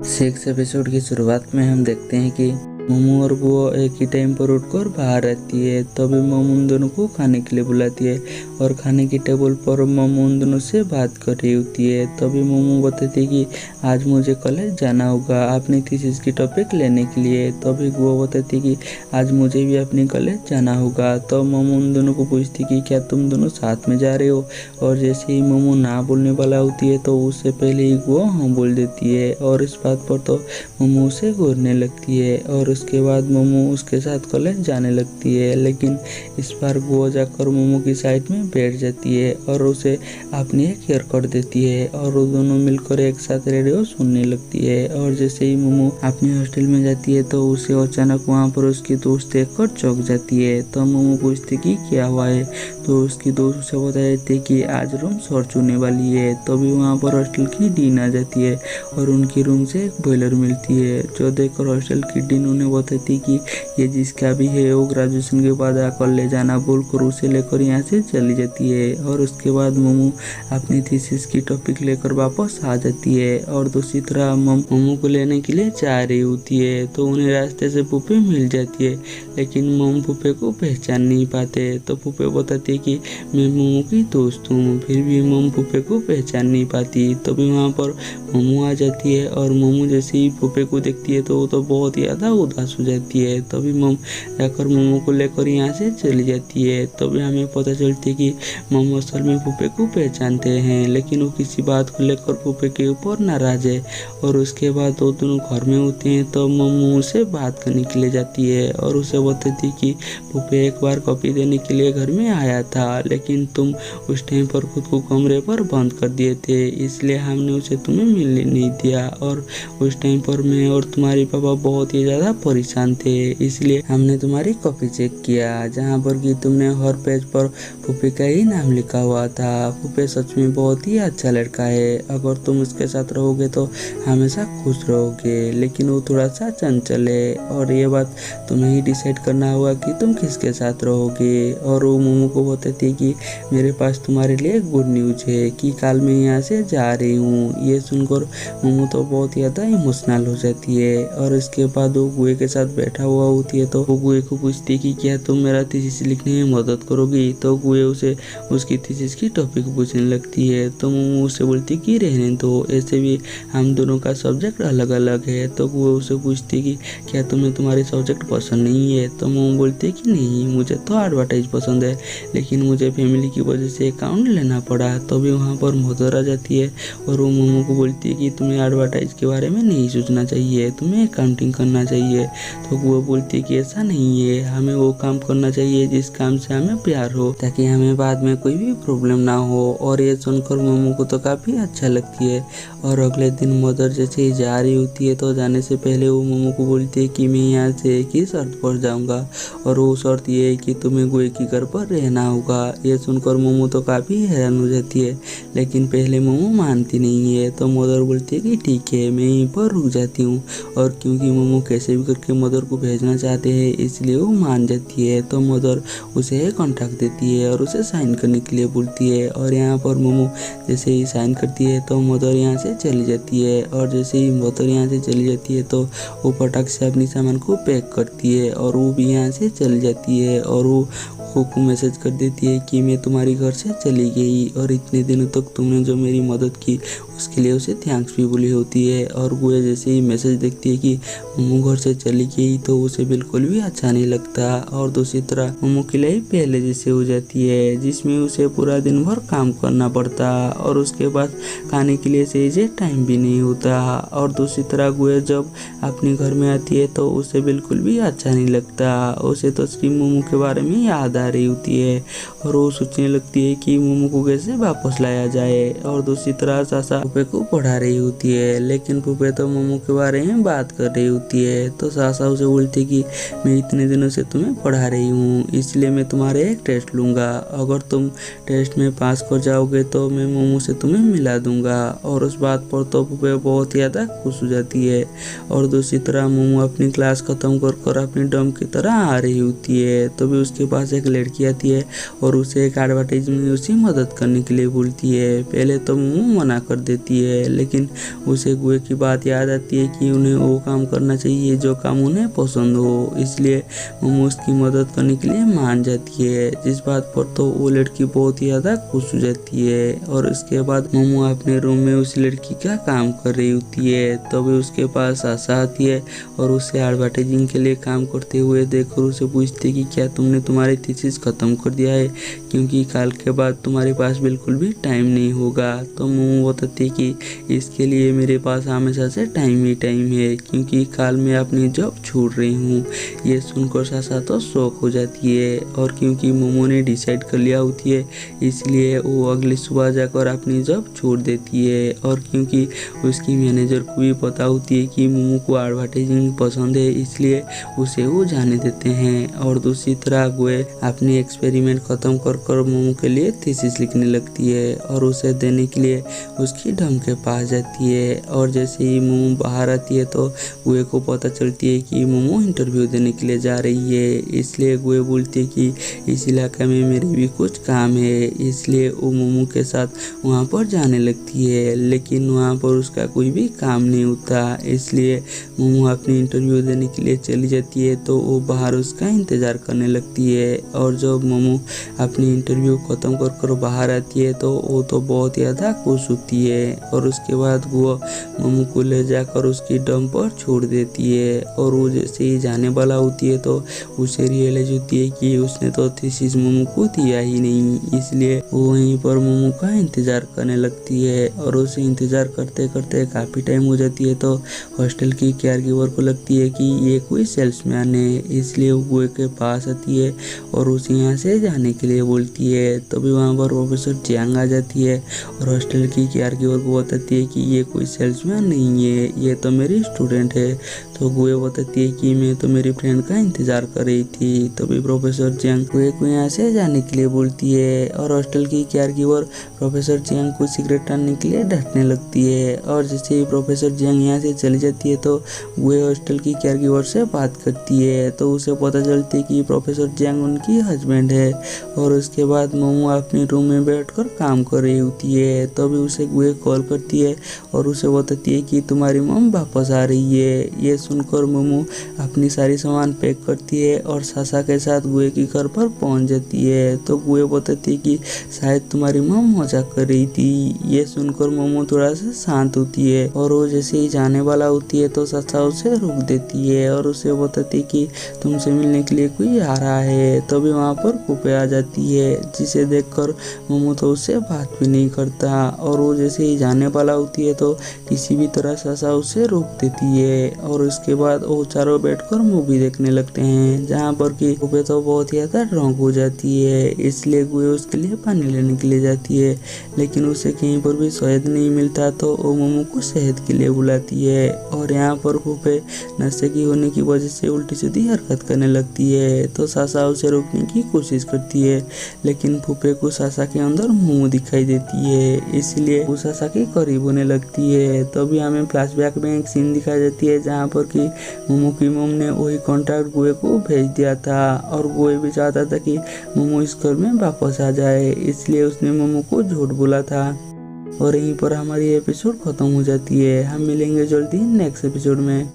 Six episode की शुरुआत में हम देखते हैं कि मोमो और वो एक ही टाइम पर उठकर बाहर रहती है। तभी मोमो उन दोनों को खाने के लिए बुलाती है और खाने की टेबल पर मोमो उन दोनों से बात कर रही होती है। तभी मोमो बताती है कि आज मुझे कॉलेज जाना होगा अपनी थीसिस की टॉपिक लेने के लिए। तभी वो बताती है कि आज मुझे भी अपनी कॉलेज जाना होगा। तो मोमो उन दोनों को पूछती कि क्या तुम दोनों साथ में जा रहे हो, और जैसे ही मोमो ना बोलने वाला होती है तो उससे पहले ही वो हाँ बोल देती है। और इस बात पर तो मोमो उसे घूरने लगती है और उसके बाद मोमो उसके साथ कॉलेज जाने लगती है। लेकिन इस बार वो जाकर मोमो की साइड में बैठ जाती है और उसे अपनी एक हेयर कट देती है और वो दोनों मिलकर एक साथ रेडियो सुनने लगती है। और जैसे ही मोमो अपनी हॉस्टल में जाती है तो उसे अचानक वहाँ पर उसकी दोस्त देखकर चौंक जाती है। तो मोमो पूछती कि क्या हुआ है, तो उसकी दोस्त उसे बता देती है कि आज रूम सर्च होने वाली है। तभी वहाँ पर हॉस्टल की डीन आ जाती है और उनकी रूम से एक बॉयलर मिलती है, जो देखकर हॉस्टल की डीन उन्हें बताती कि ये जिसका भी है वो ग्रेजुएशन के बाद आकर ले जाना बोलकर उसे लेकर यहाँ से चली जाती है। और उसके बाद मोमो अपनी थीसिस की टॉपिक लेकर वापस आ जाती है और दूसरी तरह मोमो को लेने के लिए जा रही होती है। तो उन्हें रास्ते से पुप्पे मिल जाती है, लेकिन मोमो पुप्पे को पहचान नहीं पाते। तो पुप्पे बताती है कि मैं मोमो की दोस्त हूँ, फिर भी मोमो पुप्पे को पहचान नहीं पाती। तभी वहाँ पर मोमो आ जाती है और मोमो जैसे ही पुप्पे को देखती है तो वो तो बहुत ही ज़्यादा उदास हो जाती है। तभी मोम जाकर मोमो को लेकर यहाँ से चली जाती है। तभी हमें पता चलती है कि मोमो असल में पुप्पे को पहचानते हैं, लेकिन वो किसी बात को लेकर पुप्पे के ऊपर नाराज है। और उसके बाद वो दोनों घर में होते हैं तो मोमो उसे बात करने के लिए जाती है और उसे बताती है कि पुप्पे एक बार कॉपी देने के लिए घर में आया था, लेकिन तुम उस टाइम पर खुद को कमरे पर बंद कर दिए थे, इसलिए हमने उसे तुम्हें मिलने नहीं दिया। और उस टाइम पर मैं और तुम्हारे पापा बहुत ही ज़्यादा परेशान थे, इसलिए हमने तुम्हारी कॉपी चेक किया जहाँ पर कि तुमने हर पेज पर पुप्पे का ही नाम लिखा हुआ था। पुप्पे सच में बहुत ही अच्छा लड़का है, अगर तुम उसके साथ रहोगे तो हमेशा खुश रहोगे, लेकिन वो थोड़ा सा चंचल है और ये बात तुम्हें ही डिसाइड करना होगा कि तुम किसके साथ रहोगे। और वो मोमो को बताती है कि मेरे पास तुम्हारे लिए गुड न्यूज है कि कल मैं यहाँ से जा रही हूँ। ये सुनकर मोमो तो बहुत ज़्यादा इमोशनल हो जाती है और इसके बाद वो गुए के साथ बैठा हुआ होती है तो वो गुए को पूछती है कि क्या तुम मेरा थीसिस लिखने में मदद करोगी। तो गुए उसे उसकी थीसिस की टॉपिक पूछने लगती है तो मोमो उसे बोलती कि रहने दो, ऐसे भी हम दोनों का सब्जेक्ट अलग अलग है। तो गुए उसे पूछती कि क्या तुम्हें तुम्हारे सब्जेक्ट पसंद नहीं है। तो मोमो बोलती है कि नहीं, मुझे तो एडवर्टाइज पसंद है, लेकिन मुझे फैमिली की वजह से अकाउंट लेना पड़ा। तभी वहाँ पर मदर आ जाती है और वो मोमो को बोलती है कि तुम्हें एडवर्टाइज के बारे में नहीं सोचना चाहिए, तुम्हें अकाउंटिंग करना चाहिए। तो वो बोलती है कि ऐसा नहीं है, हमें वो काम करना चाहिए जिस काम से हमें प्यार हो, ताकि हमें बाद में कोई भी प्रॉब्लम ना हो। और ये सुनकर मोमो को तो काफ़ी अच्छा लगती है। और अगले दिन मदर जैसे ही जा रही होती है तो जाने से पहले वो मोमो को बोलती है कि मैं यहाँ से एक ही शर्त पर जाऊँगा, और वो शर्त ये है कि तुम्हें गुए की घर पर रहना होगा। ये सुनकर मोमो तो काफ़ी हैरान हो जाती है, लेकिन पहले मोमो मानती नहीं है। तो मदर बोलती है कि ठीक है, मैं यहीं पर रुक जाती हूँ। और क्योंकि मोमो कैसे भी करके मदर को भेजना चाहते हैं इसलिए वो मान जाती है। तो मदर उसे कॉन्ट्रैक्ट देती है और उसे साइन करने के लिए बोलती है। और यहाँ पर मोमो जैसे ही साइन करती है तो मदर यहाँ से चली जाती है। और जैसे ही मदर यहाँ से चली जाती है तो वो फटाक से अपनी सामान को पैक करती है और वो भी यहाँ से चली जाती है। और वो को मैसेज कर देती है कि मैं तुम्हारी घर से चली गई और इतने दिनों तक तुमने जो मेरी मदद की उसके लिए उसे थैंक्स भी बोली होती है। और गुए जैसे ही मैसेज देखती है कि मोमो घर से चली गई तो उसे बिल्कुल भी अच्छा नहीं लगता। और दूसरी तरह मोमो की लाइफ पहले जैसे हो जाती है, जिसमें उसे पूरा दिन भर काम करना पड़ता और उसके बाद खाने के लिए सही से टाइम भी नहीं होता। और दूसरी तरह गुए जब अपने घर में आती है तो उसे बिल्कुल भी अच्छा नहीं लगता, उसे तो सिर्फ मोमो के बारे में याद आ रही होती है और वो सोचने लगती है कि मोमो को कैसे वापस लाया जाए। और दूसरी तरह सासा पुप्पे को पढ़ा रही होती है, लेकिन पुप्पे तो मोमो के बारे में बात कर रही होती है। तो सासा उसे बोलती है कि मैं इतने दिनों से तुम्हें पढ़ा रही हूँ, इसलिए मैं तुम्हारे एक टेस्ट लूँगा, अगर तुम टेस्ट में पास कर जाओगे तो मैं मोमो से तुम्हें मिला दूंगा। और उस बात पर तो पुप्पे बहुत ज़्यादा खुश हो जाती है। और दूसरी तरह मोमो अपनी क्लास खत्म कर अपनी डम की तरह आ रही होती है। तभी उसके पास एक लड़की आती है और उसे एक एडवर्टाइज में उसकी मदद करने के लिए बोलती है। पहले तो मोमो मना कर देती है, लेकिन उसे गुए की बात याद आती है कि उन्हें वो काम करना चाहिए जो काम उन्हें पसंद हो, इसलिए मोमो उसकी मदद करने के लिए मान जाती है। जिस बात पर तो वो लड़की बहुत ही ज़्यादा खुश हो जाती है। और इसके बाद मोमो अपने रूम में उस लड़की का काम कर रही होती है, तभी उसके पास आशा आती है और उसे एडवर्टाइजिंग के लिए काम करते हुए देखकर उसे पूछती कि क्या तुमने तुम्हारी थीसिस खत्म कर दिया है, क्योंकि कल के बाद तुम्हारे पास बिल्कुल भी टाइम नहीं होगा। तो मोमो बताती है कि इसके लिए मेरे पास हमेशा से टाइम ही टाइम है, क्योंकि कल मैं अपनी जॉब छोड़ रही हूँ। ये सुनकर सासा तो शौक हो जाती है, और क्योंकि मोमो ने डिसाइड कर लिया होती है इसलिए वो अगली सुबह जाकर अपनी जॉब छोड़ देती है। और क्योंकि उसकी मैनेजर को भी पता होती है कि मोमो को एडवर्टाइजिंग पसंद है, इसलिए उसे वो जाने देते हैं। और दूसरी तरह गुए अपनी एक्सपेरिमेंट खत्म कर मोमो के लिए थीसिस लिखने लगती है और उसे देने के लिए उसकी डम के पास जाती है। और जैसे ही मोमो बाहर आती है तो गुए को पता चलती है कि मोमो इंटरव्यू देने के लिए जा रही है, इसलिए गुए बोलती है कि इस इलाके में मेरे भी कुछ काम है, इसलिए वो मोमो के साथ वहाँ पर जाने लगती है। लेकिन वहाँ पर उसका कोई भी काम नहीं होता, इसलिए मोमो अपनी इंटरव्यू देने के लिए चली जाती है तो वो बाहर उसका इंतज़ार करने लगती है। और जब मोमो अपनी इंटरव्यू ख़त्म कर बाहर आती है तो वो तो बहुत ज़्यादा खुश होती है। और उसके बाद वो मोमो को ले जाकर उसकी डम पर छोड़ देती है। और वो जैसे ही जाने वाला होती है तो उसे रियलाइज होती है कि उसने तो थीसिस मोमो को दिया ही नहीं, इसलिए वो वहीं पर मोमो का इंतज़ार करने लगती है। और उसे इंतज़ार करते करते काफ़ी टाइम हो जाती है तो हॉस्टल की केयरगिवर को लगती है कि ये कोई सेल्समैन है, इसलिए वो गुए के पास आती है और उसे यहाँ से जाने के लिए बोलती है। तभी वहाँ पर प्रोफेसर जियांग आ जाती है और हॉस्टल की केयरगिवर को बताती है कि ये कोई सेल्समैन नहीं है, ये तो मेरी स्टूडेंट है। तो गुए बताती है कि मैं तो मेरी फ्रेंड का इंतज़ार कर रही थी। तभी प्रोफेसर जियांग गुए को यहाँ से जाने के लिए बोलती है और हॉस्टल की केयरगिवर प्रोफेसर जियांग को सिगरेट टानने के लिए डांटने लगती है। और जैसे ही प्रोफेसर जियांग यहाँ से चली जाती है तो गुए हॉस्टल की केयरगिवर से बात करती है तो उसे पता चलती है कि प्रोफेसर जियांग उनकी हस्बैंड है। और उसके बाद मोमो अपने रूम में बैठकर काम कर रही होती है, तभी उसे गुए कॉल करती है और उसे बताती है कि तुम्हारी मम वापस आ रही है। ये सुनकर मोमो अपनी सारी सामान पैक करती है और सासा के साथ गुए की घर पर पहुंच जाती है। तो गुए बताती है कि शायद तुम्हारी मम मजाक कर रही थी। ये सुनकर मोमो थोड़ा सा शांत होती है और वो जैसे ही जाने वाला होती है तो सासा उसे रोक देती है और उसे बताती है कि तुमसे मिलने के लिए कोई आ रहा है। तभी वहाँ पर फूफे आ जाती है, जिसे देखकर मोमो तो उससे बात भी नहीं करता। और वो जैसे ही जाने वाला होती है तो किसी भी तरह सासा उसे रोक देती है। और उसके बाद वो चारों बैठकर मूवी देखने लगते हैं, जहाँ पर कि फूफे तो बहुत ही ज़्यादा ड्रंक हो जाती है, इसलिए गुए उसके लिए पानी लेने के लिए जाती है, लेकिन उसे कहीं पर भी शहद नहीं मिलता तो वो मोमो को शहद के लिए बुलाती है। और यहाँ पर फूफे नशे की होने की वजह से उल्टी सीधी हरकत करने लगती है तो सासा उसे रोकने की कोशिश करती है, लेकिन फूफे को सासा के अंदर मुंह दिखाई देती है, इसलिए वो सासा के करीब होने लगती है। तभी हमें फ्लैशबैक में एक सीन दिखाई देती है जहाँ पर कि मोमो की मम ने वही कॉन्ट्रैक्ट गुए को भेज दिया था और गुए भी चाहता था कि मोमो इस घर में वापस आ जाए, इसलिए उसने मोमो को झूठ बोला था। और यहीं पर हमारी एपिसोड खत्म हो जाती है। हम मिलेंगे जल्दी नेक्स्ट एपिसोड में।